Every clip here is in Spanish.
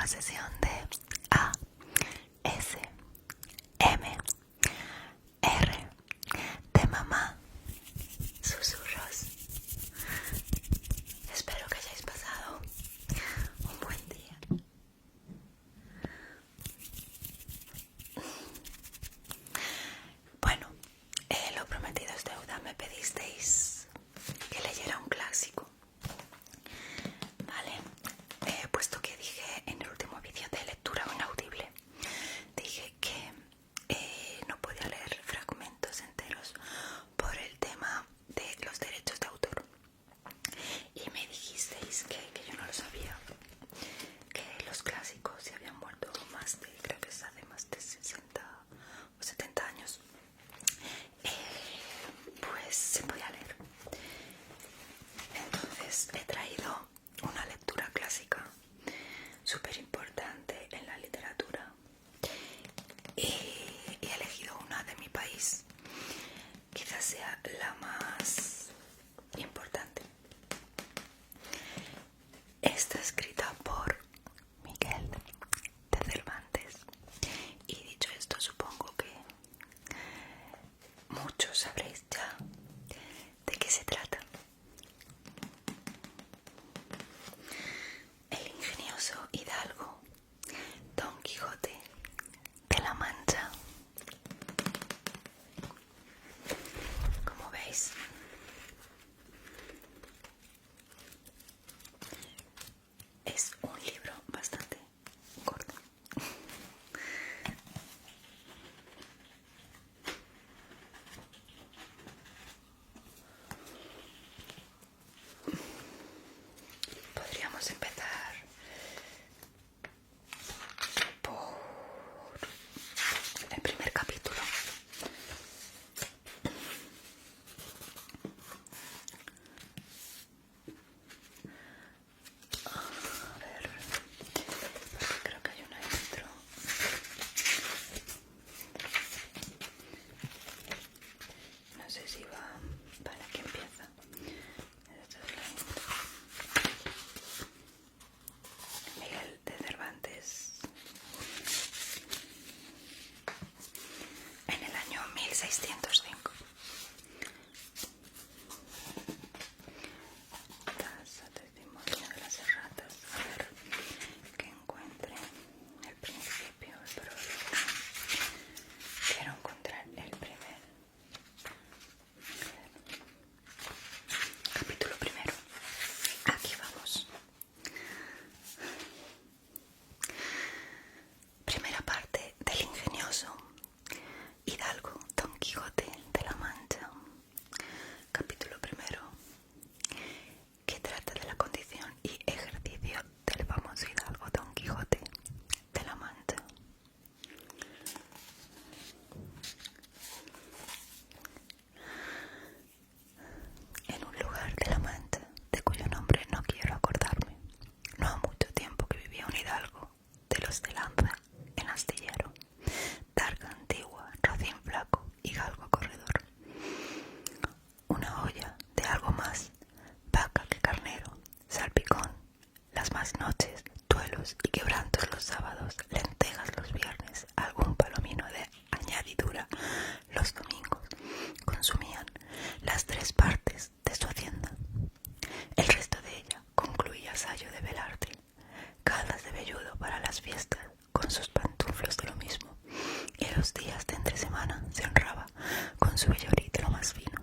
nueva sesión de ASMR de mamá susurros. Espero que hayáis pasado un buen día. Bueno, lo prometido es deuda. Me pedisteis que leyera un clásico, ¿vale? Puesto que dije en el último vídeo de lectura inaudible, dije que no podía leer fragmentos enteros por el tema de los derechos de autor. Y me dijisteis que yo no lo sabía, que los clásicos se habían muerto más de, creo que es hace más de 60 o 70 años. Pues se podía leer. Entonces he traído una lectura clásica súper importante en la literatura y he elegido una de mi país. Quizás sea la más importante. Está escrita por Miguel de Cervantes y dicho esto, supongo que muchos sabréis ya de qué se trata. El ingenioso hidalgo Don Quijote de la Mancha. Como veis, es un libro bastante corto. Podríamos empezar por el primer capítulo. A ver, porque creo que hay una intro. No sé si va. Vale, aquí empieza. Esta es la intro. Miguel de Cervantes. En el año 1605. Casa testimonio de las erratas. A ver, que encuentre el principio, el prólogo. Quiero encontrar el primer capítulo primero. Aquí vamos. Primera parte del ingenioso hidalgo Don Quijote de la Mancha. Capítulo primero, que trata de la condición y ejercicio del famoso hidalgo Don Quijote de la Mancha. En un lugar de la Mancha, de cuyo nombre no quiero acordarme, no ha mucho tiempo que vivía un hidalgo de los de lanza en astillero, targa antigua, rocín flaco y galgo corredor. Una olla de algo más vaca que carnero, salpicón las más noches, duelos y quebrantos los sábados, lentejas los viernes, algún palomino de añadidura los domingos, consumían las 3 partes de su hacienda. El resto de ella concluía sayo de velarte, caldas de velludo para las fiestas, con sus pantuflos de lo mismo, y los días de entre semana se honraba con su vellorí de lo más fino.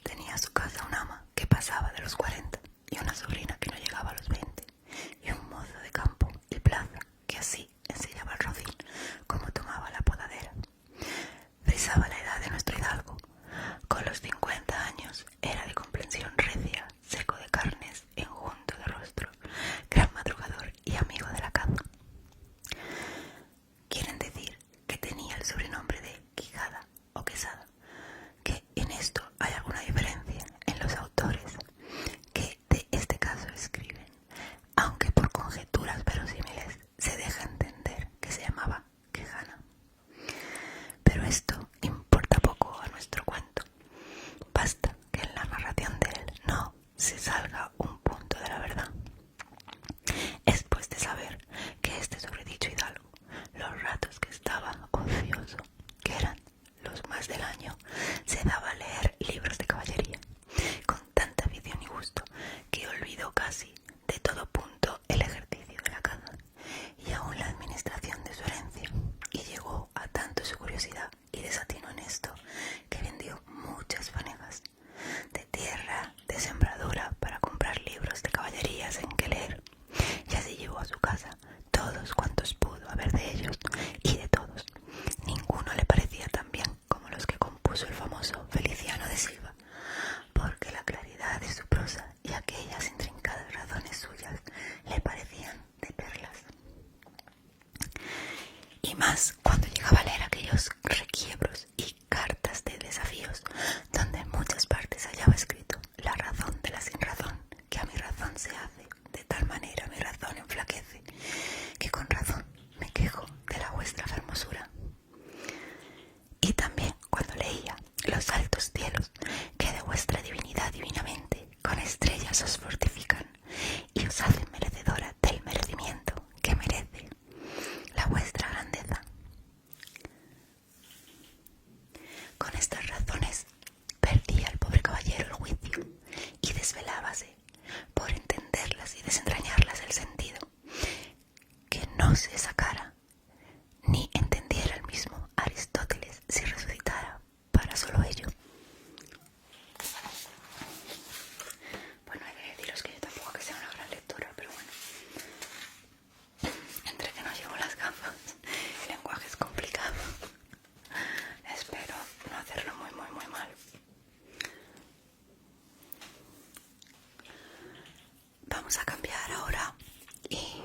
Tenía a su casa un ama que pasaba de los 40 y una sobrina que no llegaba a los 20 y un mozo de campo y plaza que así enseñaba el rocín como tomaba la podadera. Frisaba la edad de nuestro hidalgo. Con los 50 años era de complexión recia, seco de carnes, enjunto de rostro, gran madrugador y amigo de la caza. Quieren decir que tenía el sobrenombre de Quijada o Quesada, que en esto hay alguna diferencia en los autores que de este caso escriben. dominó casi de todo punto el ejercicio de la caza y aún la administración de su herencia, y llegó a tanto su curiosidad y desatino en esto que vendió muchas fanegas de tierra, de sembradura, para comprar libros de caballerías en que leer, y así llevó a su casa todos cuantos pudo haber de ellos, y de todos ninguno le parecía tan bien como los que compuso el famoso Feliciano de Silva, porque la claridad de su prosa y aquellas intrincadas razones suyas le parecían de perlas. Y más cuando llegaba a leer aquellos requiebros y cartas de desafíos, donde en muchas partes hallaba escrito la razón de la sinrazón, que a mi razón se hace, de tal manera mi razón enflaquece, que con razón me quejo de la vuestra hermosura. Y también cuando leía los altos cielos, que de vuestra divinidad divinamente con estrellas os fortifican y os hacen merecedora del merecimiento que merece la vuestra grandeza. Con estas razones perdía el pobre caballero el juicio y desvelábase por entenderlas y desentrañarlas el sentido, que no se sacara ni entendiera el mismo Aristóteles si resucitara para solo ello. Bueno, hay que deciros que yo tampoco que sea una gran lectora, pero bueno, entre que no llevo las gafas, el lenguaje es complicado. Espero no hacerlo muy mal. Vamos a cambiar ahora y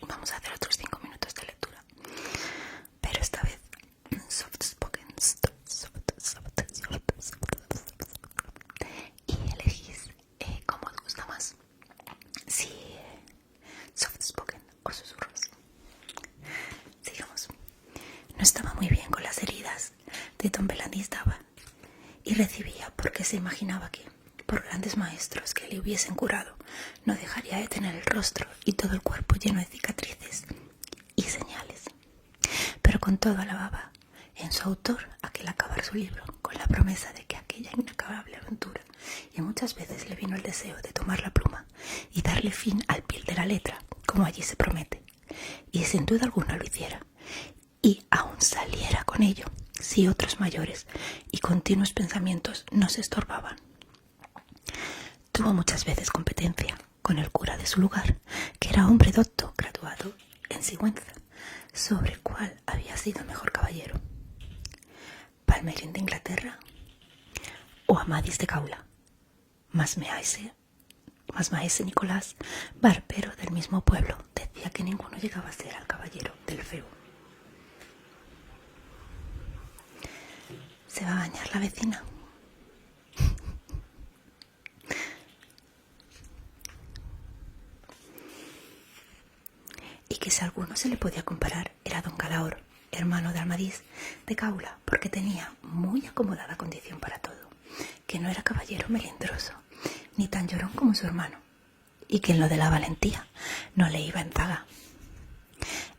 vamos a hacer otros 5 minutos de lectura, pero esta vez soft spoken, y elegís cómo os gusta más, si soft spoken o susurros. Sigamos. No estaba muy bien con las heridas de Don Belandistaba y recibía porque se imaginaba que, por grandes maestros que le hubiesen curado, no dejaría de tener el rostro y todo el cuerpo lleno de cicatrices y señales. Pero con todo alababa en su autor aquel acabar su libro con la promesa de que aquella inacabable aventura, y muchas veces le vino el deseo de tomar la pluma y darle fin al pie de la letra, como allí se promete, y sin duda alguna lo hiciera, y aún saliera con ello si otros mayores y continuos pensamientos no se estorbaban. Tuvo muchas veces competencia con el cura de su lugar, que era hombre docto graduado en Sigüenza, sobre el cual había sido mejor caballero, Palmerín de Inglaterra o Amadís de Gaula, mas maese Nicolás, barbero del mismo pueblo, decía que ninguno llegaba a ser al caballero del feo. ¿Se va a bañar la vecina? Y que si a alguno se le podía comparar era don Calahorra, hermano de Amadís de Gaula, porque tenía muy acomodada condición para todo, que no era caballero melindroso, ni tan llorón como su hermano, y que en lo de la valentía no le iba en zaga.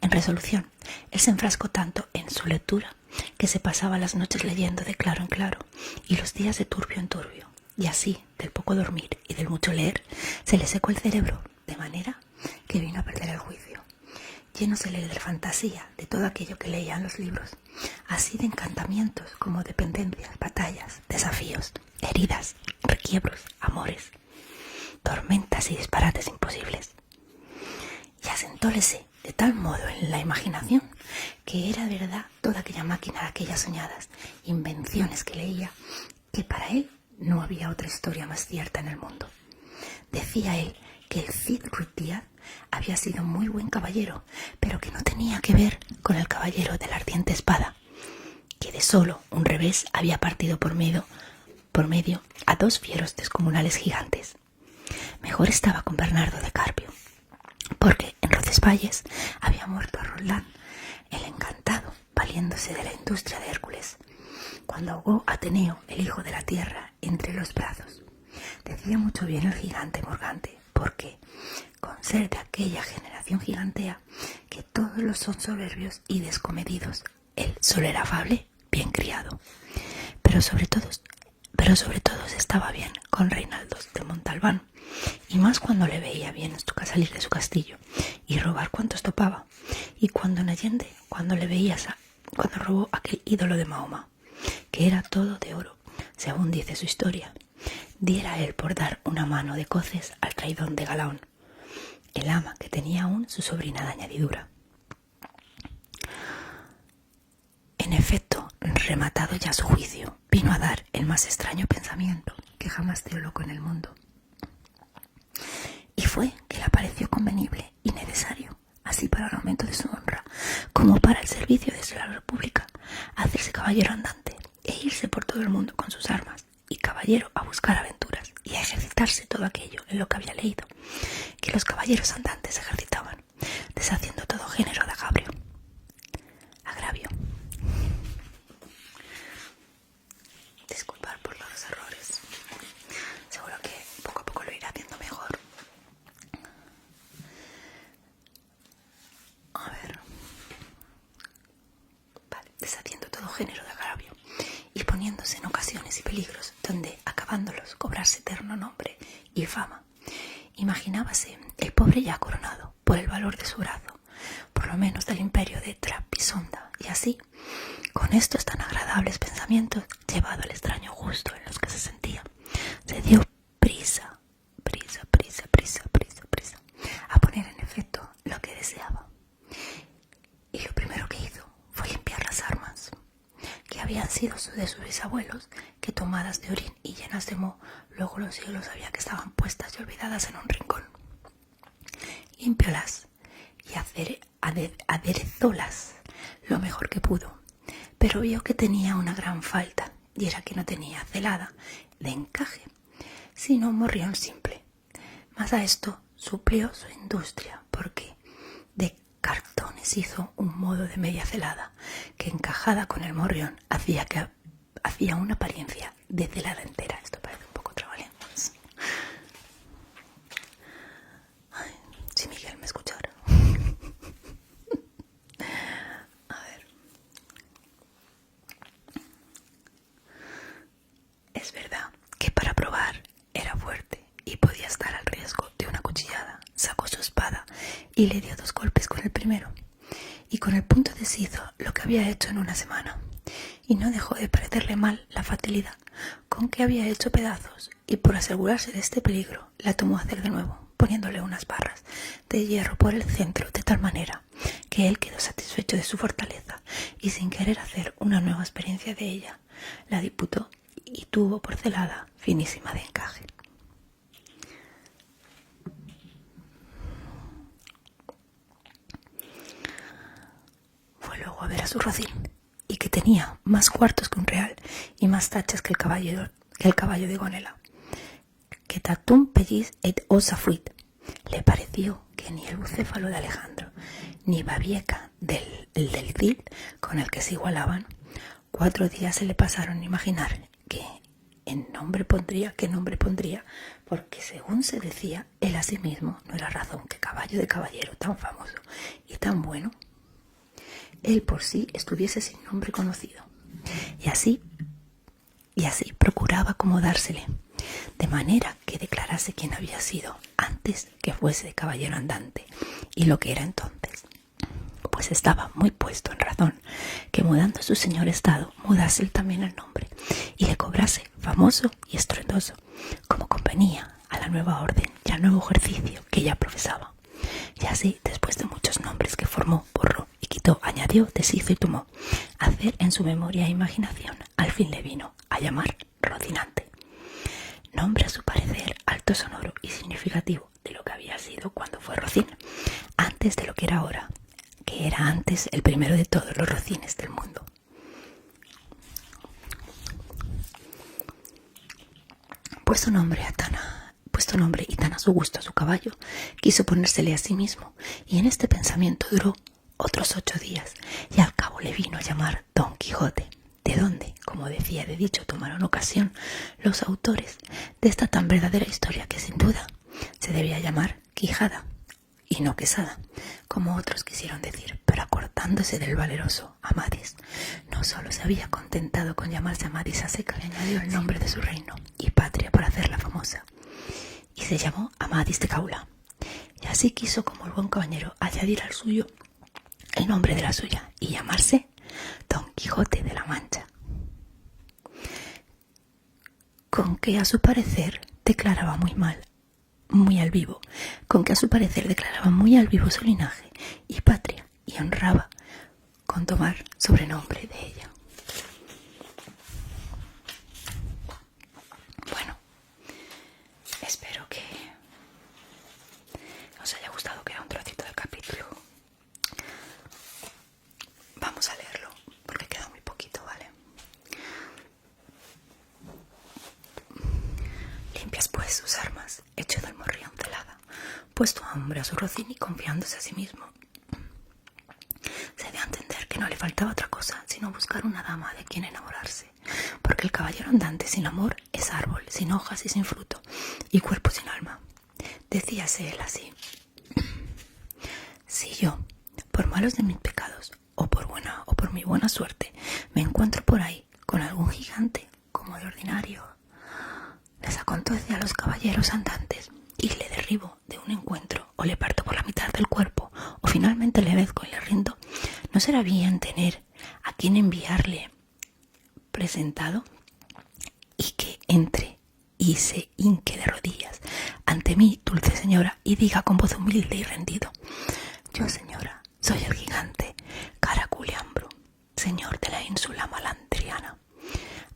En resolución, él se enfrascó tanto en su lectura que se pasaba las noches leyendo de claro en claro y los días de turbio en turbio, y así, del poco dormir y del mucho leer, se le secó el cerebro de manera que vino a perder el juicio, llenosele de fantasía de todo aquello que leía en los libros, así de encantamientos como dependencias, batallas, desafíos, heridas, requiebros, amores, tormentas y disparates imposibles. Y asentólese de tal modo en la imaginación que era verdad toda aquella máquina de aquellas soñadas invenciones que leía, que para él no había otra historia más cierta en el mundo. Decía él que el Cid Ruiz Díaz había sido muy buen caballero, pero que no tenía que ver con el caballero de la ardiente espada, que de solo un revés había partido por medio a 2 fieros descomunales gigantes. Mejor estaba con Bernardo de Carpio, porque en Roncesvalles había muerto a Roldán, el encantado, valiéndose de la industria de Hércules, cuando ahogó a Ateneo, el hijo de la tierra, entre los brazos. Decía mucho bien el gigante Morgante, porque, con ser de aquella generación gigantea, que todos los son soberbios y descomedidos, él solo era afable, bien criado. Pero sobre todos estaba bien con Reinaldos de Montalbán y más cuando le veía bien salir de su castillo y robar cuantos topaba, y cuando en Allende, cuando le veías cuando robó aquel ídolo de Mahoma, que era todo de oro, según dice su historia, diera él por dar una mano de coces al traidón de Galaón, el ama que tenía aún su sobrina de añadidura. En efecto, rematado ya su juicio, vino a dar el más extraño pensamiento que jamás dio loco en el mundo. Y fue que le pareció convenible y necesario, así para el aumento de su honra, como para el servicio de la República, hacerse caballero andante e irse por todo el mundo con sus armas, y caballero a buscar aventuras y a ejercitarse todo aquello en lo que había leído, que los caballeros andantes ejercitaban, deshaciendo todo género de agravio. Disculpar por los errores. Seguro que poco a poco lo iré haciendo mejor. A ver. Vale, deshaciendo todo género de agravio y poniéndose en ocasiones y peligros donde, acabándolos, cobrarse eterno nombre y fama. Imaginábase el pobre ya coronado por el valor de su brazo, por lo menos del imperio de Trapisonda, y así, con estos tan agradables pensamientos, llevado al extraño gusto en los que se sentía, se dio prisa a poner en efecto lo que deseaba. Y lo primero que hizo fue limpiar las armas, que habían sido de sus bisabuelos, que tomadas de orín y llenas de moho, luego los siglos había que estaban puestas y olvidadas en un rincón. Limpiólas y aderezólas lo mejor que pudo, pero vio que tenía una gran falta, y era que no tenía celada de encaje, sino un morrión simple. Mas a esto suplió su industria, porque de cartones hizo un modo de media celada, que encajada con el morrión hacía una apariencia de celada entera. Esto parece un poco trabalenguas. Ay, si Miguel me escuchara. A ver. Es verdad que para probar era fuerte y podía estar al riesgo de una cuchillada. Sacó su espada y le dio 2 golpes con el primero, y con el punto deshizo lo que había hecho en una semana, y no dejó de parecerle mal la facilidad con que había hecho pedazos, y por asegurarse de este peligro la tomó a hacer de nuevo, poniéndole unas barras de hierro por el centro, de tal manera que él quedó satisfecho de su fortaleza, y sin querer hacer una nueva experiencia de ella, la disputó y tuvo por celada finísima de encaje. Fue luego a ver a su rocín, y que tenía más cuartos que un real y más tachas que el caballo de Gonela, que tatum pellis et osa fuit. Le pareció que ni el bucéfalo de Alejandro ni Babieca del Cid, con el que se igualaban, 4 días se le pasaron a imaginar qué nombre pondría, porque según se decía, él a sí mismo no era razón que caballo de caballero tan famoso y tan bueno, él por sí estuviese sin nombre conocido. Y así procuraba acomodársele, de manera que declarase quién había sido antes que fuese de caballero andante y lo que era entonces, pues estaba muy puesto en razón que, mudando su señor estado, mudase él también el nombre y le cobrase famoso y estruendoso, como convenía a la nueva orden y al nuevo ejercicio que ya profesaba. Y así, después de muchos nombres que formó, borró y quitó, añadió, deshizo y tomó, hacer en su memoria e imaginación, al fin le vino a llamar Rocinante, nombre a su parecer alto, sonoro y significativo de lo que había sido cuando fue rocín, antes de lo que era ahora, que era antes el primero de todos los rocines del mundo. Puesto nombre y tan a su gusto a su caballo, quiso ponérsele a sí mismo, y en este pensamiento duró otros 8 días, y al cabo le vino a llamar Don Quijote, de donde, como decía de dicho, tomaron ocasión los autores de esta tan verdadera historia, que sin duda se debía llamar Quijada y no Quesada, como otros quisieron decir, pero acordándose del valeroso Amadís, no solo se había contentado con llamarse Amadís a seca, le añadió el nombre de su reino y patria para hacerla famosa, y se llamó Amadís de Gaula. Y así quiso, como el buen caballero, añadir al suyo el nombre de la suya y llamarse Don Quijote de la Mancha, con que a su parecer declaraba muy al vivo su linaje y patria, y honraba con tomar sobrenombre de ella. Bueno, espero que os haya gustado, que era un trocito del capítulo. Vamos a leerlo porque queda muy poquito, ¿vale? Limpias pues sus armas, hecho del morrión celada, puesto a hombre a su rocín y confiándose a sí mismo. Se dio a entender que no le faltaba otra cosa sino buscar una dama de quien enamorarse, porque el caballero andante sin amor es árbol, sin hojas y sin fruto, y cuerpo sin alma. Decíase él así: si yo, por malos de mis pecados, o por mi buena suerte, me encuentro por ahí con algún gigante, como de ordinario les acontece a los caballeros andantes, y le derribo de un encuentro, o le parto por la mitad del cuerpo, o finalmente le vezco y le rindo, ¿no será bien tener a quien enviarle presentado, y que entre y se hinque de rodillas ante mí, dulce señora, y diga con voz humilde y rendido: yo, señora, soy el gigante Caraculiambro, señor de la ínsula Malandriana,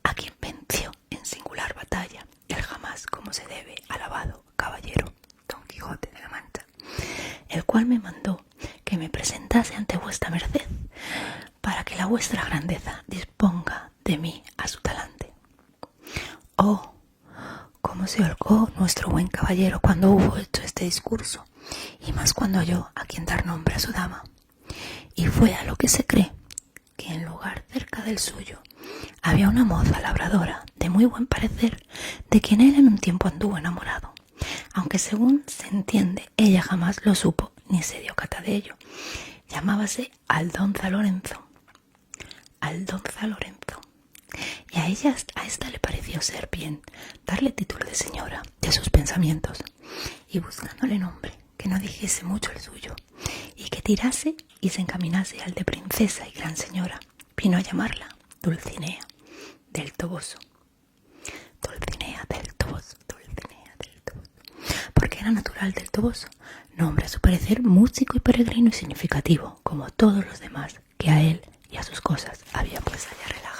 a quien venció en singular batalla el jamás como se debe alabado caballero Don Quijote de la Mancha, el cual me mandó que me presentase ante vuestra merced, para que la vuestra grandeza disponga de mí a su talante. Oh, cómo se holgó nuestro buen caballero cuando hubo hecho este discurso, y más cuando halló a quien dar nombre a su dama. Y fue a lo que se cree que en lugar cerca del suyo había una moza labradora de muy buen parecer, de quien él en un tiempo anduvo enamorado, aunque según se entiende ella jamás lo supo ni se dio cata de ello. Llamábase Aldonza Lorenzo. Y a esta le pareció ser bien darle título de señora de sus pensamientos, y buscándole nombre que no dijese mucho el suyo, y que tirase y se encaminase al de princesa y gran señora, vino a llamarla Dulcinea del Toboso. Porque era natural del Toboso, nombre a su parecer músico y peregrino y significativo, como todos los demás que a él y a sus cosas había pues allá relajado.